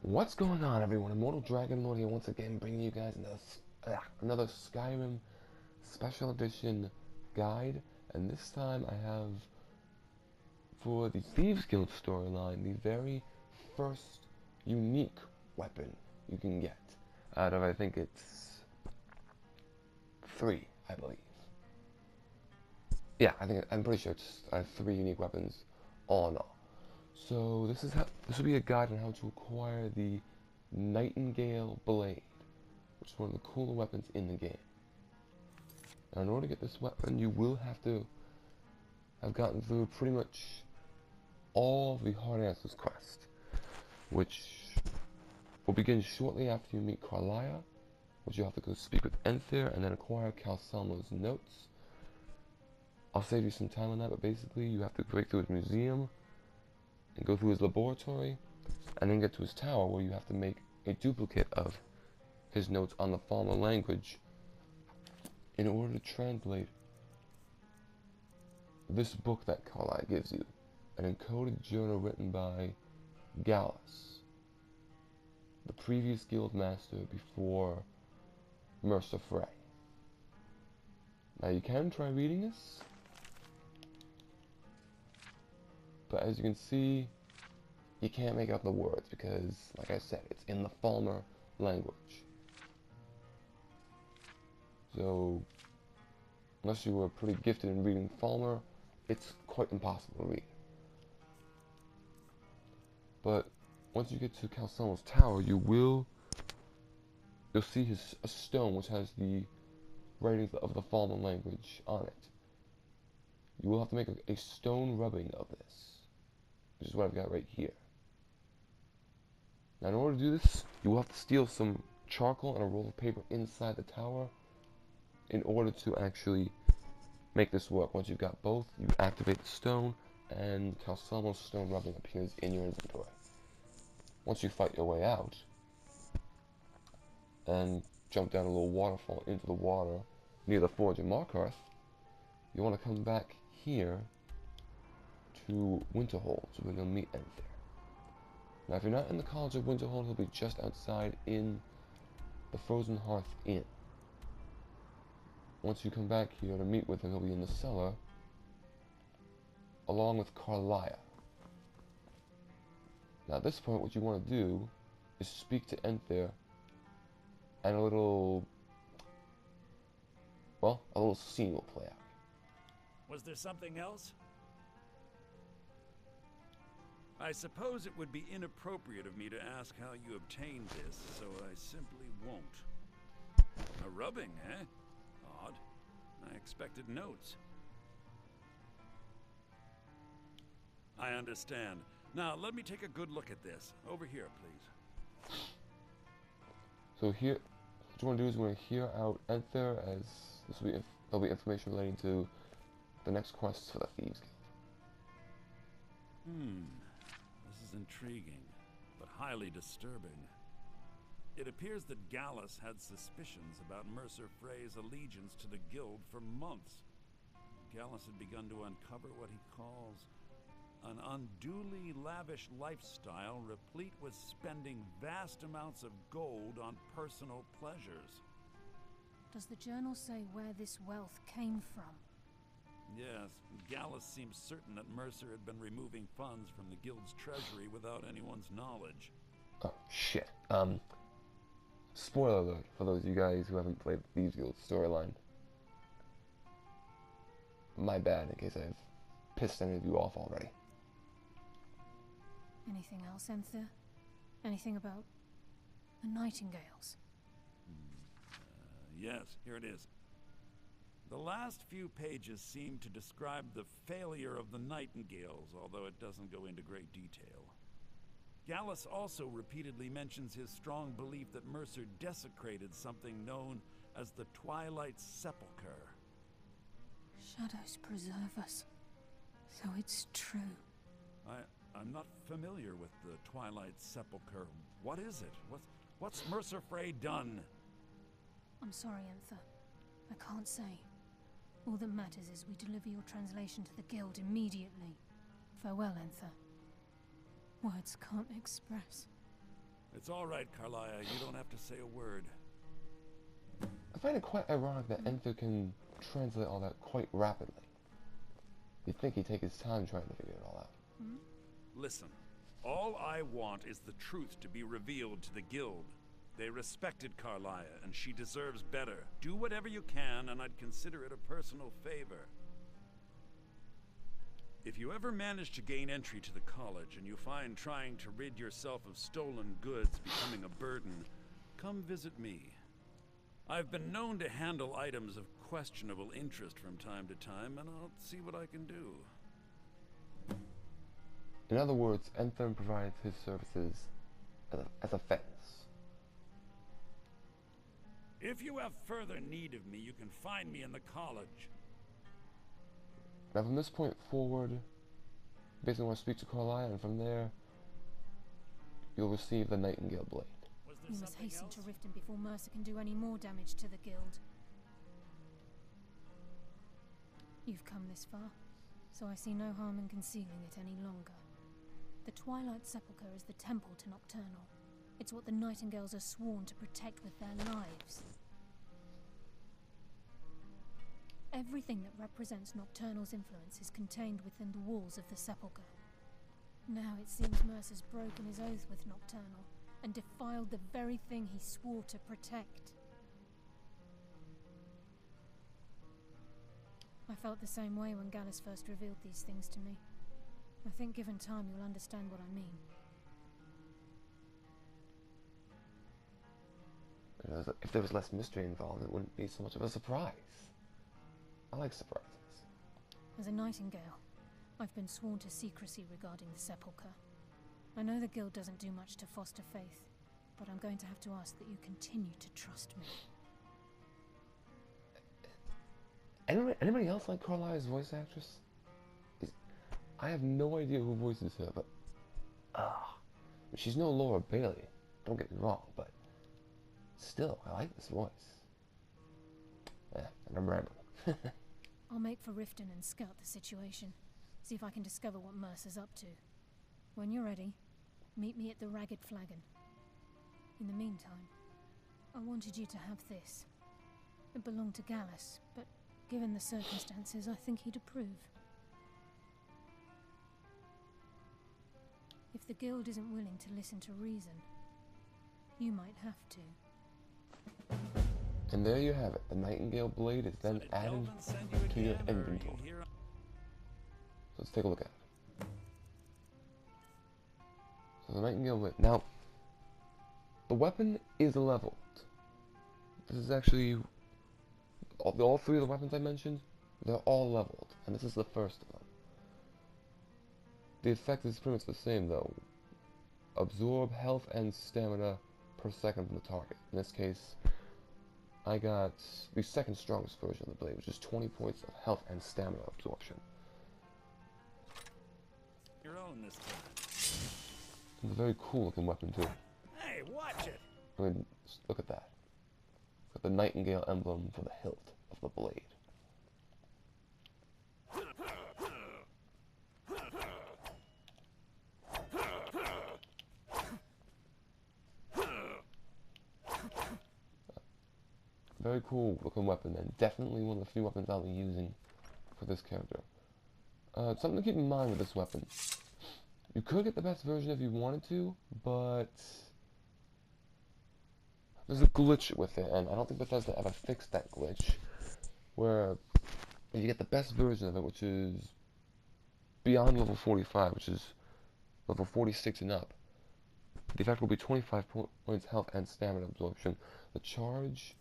What's going on, everyone? Immortal Dragon Lord here once again, bringing you guys another Skyrim Special Edition guide, and this time I have, for the Thieves Guild storyline, the very first unique weapon you can get out of, I think it's 3, I believe. Yeah, I'm pretty sure I have 3 unique weapons all in all. So this will be a guide on how to acquire the Nightingale Blade, which is one of the cooler weapons in the game. Now, in order to get this weapon, you will have to have gotten through pretty much all of the Hard Answers quest, which will begin shortly after you meet Carlia, which you have to go speak with Enthyr and then acquire Calcelmo's notes. I'll save you some time on that, but basically you have to break through his museum and go through his laboratory, and then get to his tower where you have to make a duplicate of his notes on the Falmer language in order to translate this book that Carlisle gives you, an encoded journal written by Gallus, the previous guild master before Mercer Frey. Now you can try reading this, but as you can see, you can't make out the words because, like I said, it's in the Falmer language. So, unless you were pretty gifted in reading Falmer, it's quite impossible to read. But once you get to Calcelmo's tower, you'll see a stone which has the writings of the Falmer language on it. You will have to make a stone rubbing of this, which is what I've got right here. Now, in order to do this, you will have to steal some charcoal and a roll of paper inside the tower in order to actually make this work. Once you've got both, you activate the stone, and Calcelmo's stone rubbing appears in your inventory. Once you fight your way out and jump down a little waterfall into the water near the Forge of Markarth, you want to come back here to Winterhold, so we're going to meet Enthyr. Now, if you're not in the College of Winterhold, he'll be just outside in the Frozen Hearth Inn. Once you come back here to meet with him, he'll be in the cellar, along with Carlia. Now, at this point, what you want to do is speak to Enthyr, and a little scene will play out. Was there something else? I suppose it would be inappropriate of me to ask how you obtained this, so I simply won't. A rubbing, eh? Odd. I expected notes. I understand. Now, let me take a good look at this. Over here, please. So here, what you want to do is you want to hear out Enthyr, as there'll be information relating to the next quests for the Thieves Guild. This is intriguing, but highly disturbing. It appears that Gallus had suspicions about Mercer Frey's allegiance to the guild for months. Gallus had begun to uncover what he calls an unduly lavish lifestyle replete with spending vast amounts of gold on personal pleasures. Does the journal say where this wealth came from? Yes, Gallus seems certain that Mercer had been removing funds from the guild's treasury without anyone's knowledge. Oh, shit. Spoiler alert for those of you guys who haven't played the Thieves Guild storyline. My bad, in case I've pissed any of you off already. Anything else, Enthyr? Anything about the Nightingales? Yes, here it is. The last few pages seem to describe the failure of the Nightingales, although it doesn't go into great detail. Gallus also repeatedly mentions his strong belief that Mercer desecrated something known as the Twilight Sepulcher. Shadows preserve us. So it's true. I'm not familiar with the Twilight Sepulcher. What is it? What's Mercer Frey done? I'm sorry, Enthyr. I can't say. All that matters is we deliver your translation to the guild immediately. Farewell, Enthyr. Words can't express It's all right, Carlia. You don't have to say a word. I find it quite ironic that Enther can translate all that quite rapidly. You'd think he'd take his time trying to figure it all out. Listen, all I want is the truth to be revealed to the Guild. They respected Carlia, and she deserves better. Do whatever you can, and I'd consider it a personal favor. If you ever manage to gain entry to the college, and you find trying to rid yourself of stolen goods becoming a burden, come visit me. I've been known to handle items of questionable interest from time to time, and I'll see what I can do. In other words, Enther provides his services as a fence. If you have further need of me, you can find me in the college. Now from this point forward, basically want to speak to Carlia, and from there, you'll receive the Nightingale Blade. We must hasten to Riften before Mercer can do any more damage to the Guild. You've come this far, so I see no harm in concealing it any longer. The Twilight Sepulcher is the temple to Nocturnal. It's what the Nightingales are sworn to protect with their lives. Everything that represents Nocturnal's influence is contained within the walls of the Sepulcher. Now it seems Mercer's broken his oath with Nocturnal, and defiled the very thing he swore to protect. I felt the same way when Gallus first revealed these things to me. I think given time you'll understand what I mean. If there was less mystery involved, it wouldn't be so much of a surprise. I like surprises. As a Nightingale, I've been sworn to secrecy regarding the Sepulcher. I know the Guild doesn't do much to foster faith, but I'm going to have to ask that you continue to trust me. Anybody else like Carlia's voice actress? I have no idea who voices her, but she's no Laura Bailey. Don't get me wrong, but still, I like this voice. And I'm rambling. I'll make for Riften and scout the situation. See if I can discover what Mercer's up to. When you're ready, meet me at the Ragged Flagon. In the meantime, I wanted you to have this. It belonged to Gallus, but given the circumstances, I think he'd approve. If the Guild isn't willing to listen to reason, you might have to. And there you have it. The Nightingale Blade is then added to your inventory. So let's take a look at it. So the Nightingale Blade. Now, the weapon is leveled. This is actually all three of the weapons I mentioned. They're all leveled, and this is the first of them. The effect is pretty much the same though. Absorb health and stamina per second from the target. In this case, I got the second strongest version of the blade, which is 20 points of health and stamina absorption. Your own this time. It's a very cool looking weapon too. Hey, watch it! I mean, look at that. Got the Nightingale emblem for the hilt of the blade. Very cool looking weapon, and definitely one of the few weapons I'll be using for this character. Something to keep in mind with this weapon. You could get the best version if you wanted to, but there's a glitch with it, and I don't think Bethesda ever fixed that glitch, where if you get the best version of it, which is beyond level 45, which is level 46 and up, the effect will be 25 points health and stamina absorption. The charge,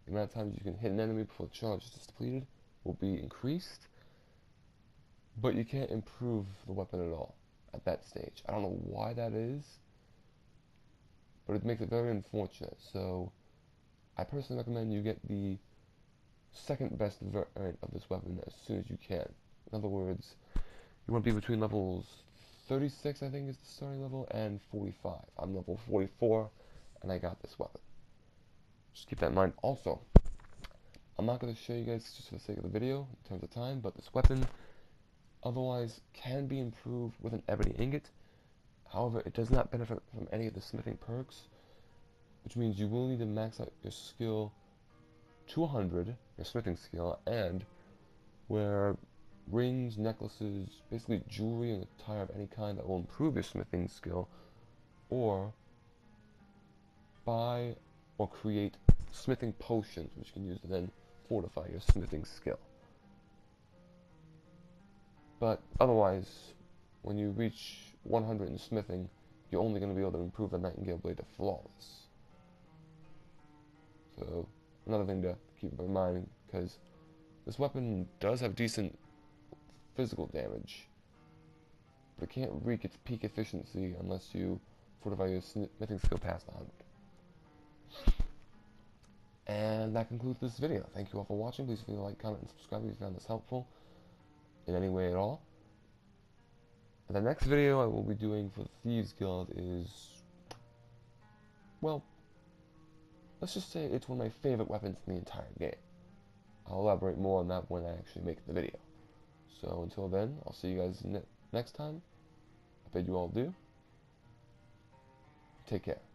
the amount of times you can hit an enemy before the charge is depleted, will be increased, but you can't improve the weapon at all at that stage. I don't know why that is, but it makes it very unfortunate. So I personally recommend you get the second best variant of this weapon as soon as you can. In other words, you want to be between levels 36, I think is the starting level, and 45. I'm level 44, and I got this weapon. Just keep that in mind. Also, I'm not going to show you guys just for the sake of the video in terms of time, but this weapon otherwise can be improved with an ebony ingot. However, it does not benefit from any of the smithing perks, which means you will need to max out your skill to 100, your smithing skill, and wear rings, necklaces, basically jewelry and attire of any kind that will improve your smithing skill, or buy or create smithing potions, which you can use to then fortify your smithing skill. But otherwise, when you reach 100 in smithing, you're only going to be able to improve the Nightingale Blade to flawless. So, another thing to keep in mind, because this weapon does have decent physical damage, but it can't reach its peak efficiency unless you fortify your smithing skill past 100. And that concludes this video. Thank you all for watching. Please feel like, comment, and subscribe if you found this helpful in any way at all. And the next video I will be doing for the Thieves Guild is, well, let's just say it's one of my favorite weapons in the entire game. I'll elaborate more on that when I actually make the video. So until then, I'll see you guys next time. I bid you all adieu. Take care.